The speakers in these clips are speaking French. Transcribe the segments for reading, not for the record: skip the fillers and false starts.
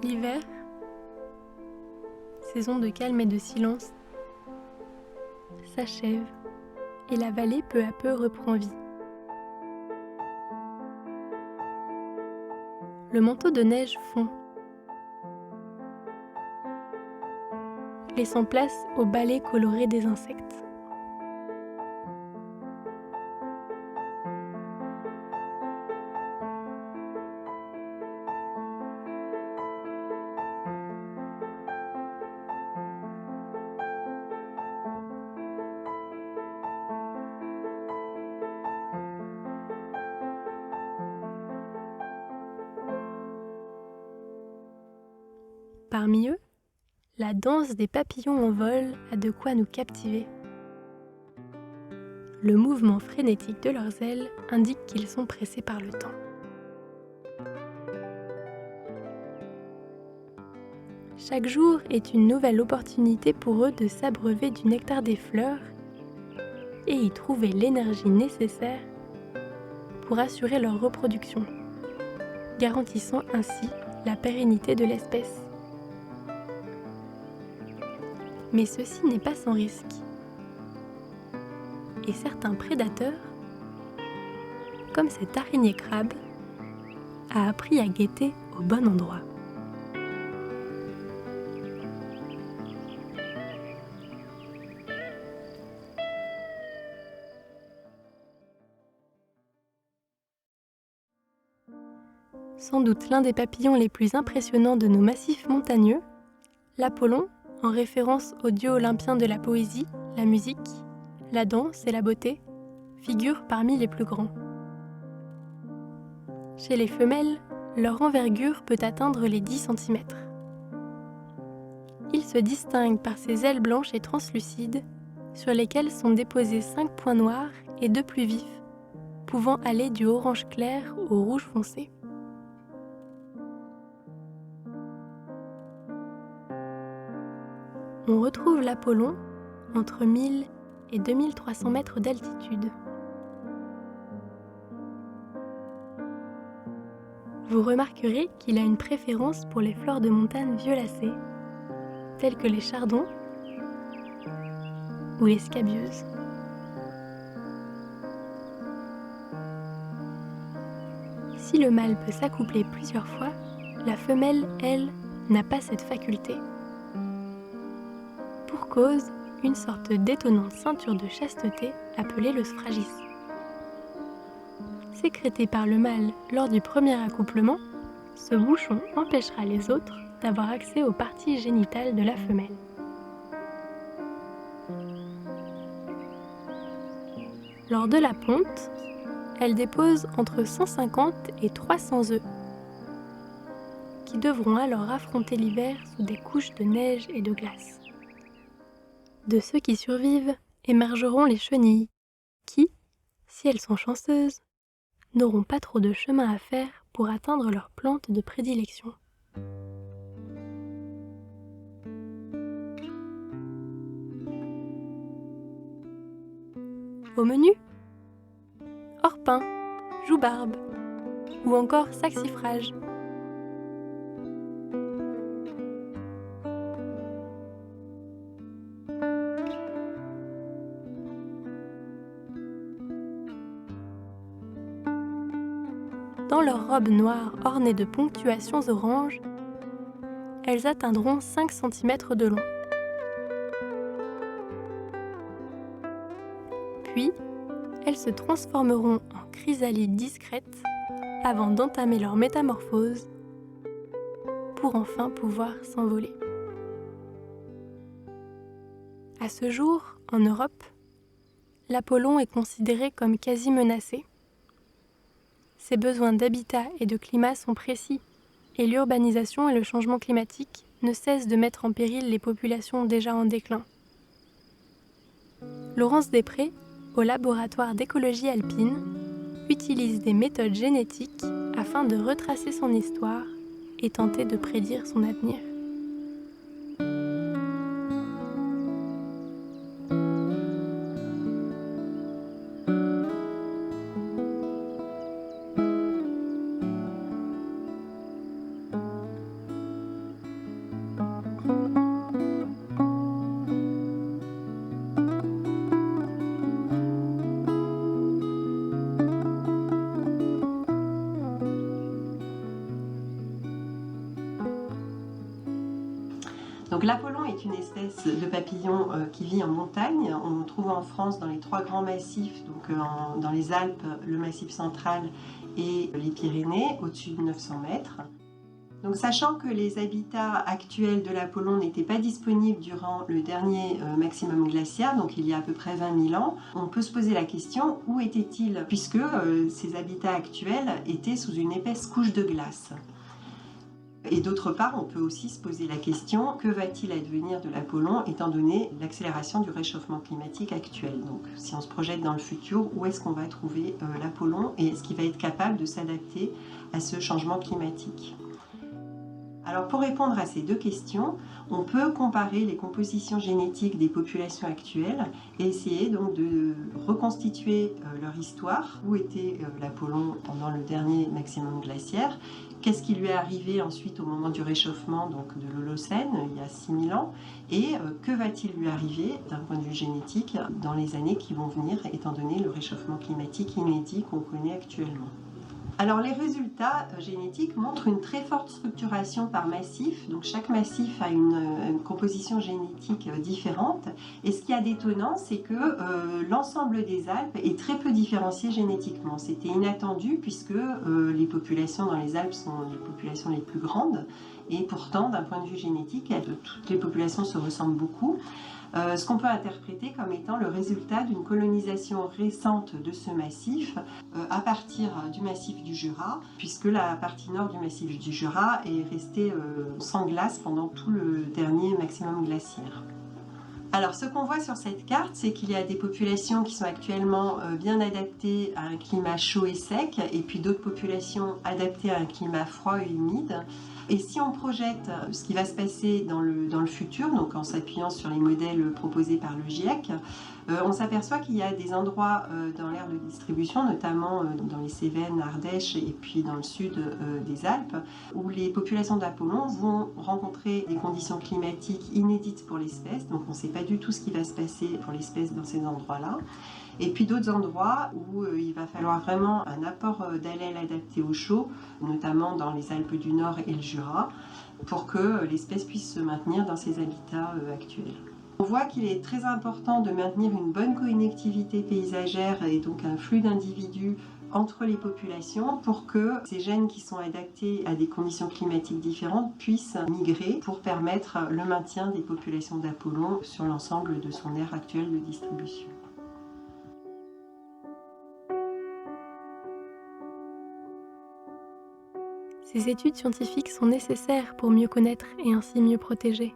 L'hiver, saison de calme et de silence, s'achève et la vallée peu à peu reprend vie. Le manteau de neige fond, laissant place au balai coloré des insectes. Parmi eux, la danse des papillons en vol a de quoi nous captiver. Le mouvement frénétique de leurs ailes indique qu'ils sont pressés par le temps. Chaque jour est une nouvelle opportunité pour eux de s'abreuver du nectar des fleurs et y trouver l'énergie nécessaire pour assurer leur reproduction, garantissant ainsi la pérennité de l'espèce. Mais ceci n'est pas sans risque. Et certains prédateurs, comme cette araignée crabe, a appris à guetter au bon endroit. Sans doute l'un des papillons les plus impressionnants de nos massifs montagneux, l'Apollon, en référence au dieu olympien de la poésie, la musique, la danse et la beauté, figure parmi les plus grands. Chez les femelles, leur envergure peut atteindre les 10 cm. Il se distingue par ses ailes blanches et translucides, sur lesquelles sont déposés 5 points noirs et 2 plus vifs, pouvant aller du orange clair au rouge foncé. On retrouve l'Apollon entre 1000 et 2300 mètres d'altitude. Vous remarquerez qu'il a une préférence pour les fleurs de montagne violacées, telles que les chardons ou les scabieuses. Si le mâle peut s'accoupler plusieurs fois, la femelle, elle, n'a pas cette faculté. Pour cause, une sorte d'étonnante ceinture de chasteté appelée le sphragisme. Sécrété par le mâle lors du premier accouplement, ce bouchon empêchera les autres d'avoir accès aux parties génitales de la femelle. Lors de la ponte, elle dépose entre 150 et 300 œufs, qui devront alors affronter l'hiver sous des couches de neige et de glace. De ceux qui survivent émergeront les chenilles, qui, si elles sont chanceuses, n'auront pas trop de chemin à faire pour atteindre leur plante de prédilection. Au menu, orpin, joubarbe ou encore saxifrage. Dans leurs robes noires ornées de ponctuations oranges, elles atteindront 5 cm de long. Puis, elles se transformeront en chrysalides discrètes avant d'entamer leur métamorphose pour enfin pouvoir s'envoler. À ce jour, en Europe, l'Apollon est considéré comme quasi menacé. Ses besoins d'habitat et de climat sont précis, et l'urbanisation et le changement climatique ne cessent de mettre en péril les populations déjà en déclin. Laurence Després, au laboratoire d'écologie alpine, utilise des méthodes génétiques afin de retracer son histoire et tenter de prédire son avenir. Donc l'Apollon est une espèce de papillon qui vit en montagne. On le trouve en France dans les 3 grands massifs, donc dans les Alpes, le Massif central et les Pyrénées, au-dessus de 900 mètres. Donc, sachant que les habitats actuels de l'Apollon n'étaient pas disponibles durant le dernier maximum glaciaire, donc il y a à peu près 20 000 ans, on peut se poser la question où était-il, puisque ces habitats actuels étaient sous une épaisse couche de glace. Et d'autre part, on peut aussi se poser la question, que va-t-il advenir de l'Apollon étant donné l'accélération du réchauffement climatique actuel? Donc si on se projette dans le futur, où est-ce qu'on va trouver l'Apollon et est-ce qu'il va être capable de s'adapter à ce changement climatique? Alors pour répondre à ces 2 questions, on peut comparer les compositions génétiques des populations actuelles et essayer donc de reconstituer leur histoire. Où était l'Apollon pendant le dernier maximum glaciaire? Qu'est-ce qui lui est arrivé ensuite au moment du réchauffement donc de l'Holocène, il y a 6000 ans? Et que va-t-il lui arriver d'un point de vue génétique dans les années qui vont venir, étant donné le réchauffement climatique inédit qu'on connaît actuellement? Alors les résultats génétiques montrent une très forte structuration par massif, donc chaque massif a une composition génétique différente, et ce qui est étonnant, c'est que l'ensemble des Alpes est très peu différencié génétiquement. C'était inattendu puisque les populations dans les Alpes sont les populations les plus grandes, et pourtant d'un point de vue génétique, toutes les populations se ressemblent beaucoup. Ce qu'on peut interpréter comme étant le résultat d'une colonisation récente de ce massif à partir du massif du Jura, puisque la partie nord du massif du Jura est restée sans glace pendant tout le dernier maximum glaciaire. Alors ce qu'on voit sur cette carte, c'est qu'il y a des populations qui sont actuellement bien adaptées à un climat chaud et sec, et puis d'autres populations adaptées à un climat froid et humide. Et si on projette ce qui va se passer dans le futur, donc en s'appuyant sur les modèles proposés par le GIEC, on s'aperçoit qu'il y a des endroits dans l'aire de distribution, notamment dans les Cévennes, Ardèche et puis dans le sud des Alpes, où les populations d'Apollon vont rencontrer des conditions climatiques inédites pour l'espèce, donc on ne sait pas du tout ce qui va se passer pour l'espèce dans ces endroits-là. Et puis d'autres endroits où il va falloir vraiment un apport d'allèles adaptés au chaud, notamment dans les Alpes du Nord et le Jura, pour que l'espèce puisse se maintenir dans ses habitats actuels. On voit qu'il est très important de maintenir une bonne connectivité paysagère et donc un flux d'individus entre les populations pour que ces gènes qui sont adaptés à des conditions climatiques différentes puissent migrer pour permettre le maintien des populations d'Apollon sur l'ensemble de son aire actuelle de distribution. Ces études scientifiques sont nécessaires pour mieux connaître et ainsi mieux protéger.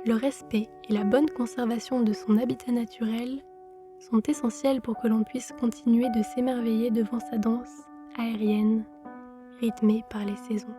Le respect et la bonne conservation de son habitat naturel sont essentiels pour que l'on puisse continuer de s'émerveiller devant sa danse aérienne, rythmée par les saisons.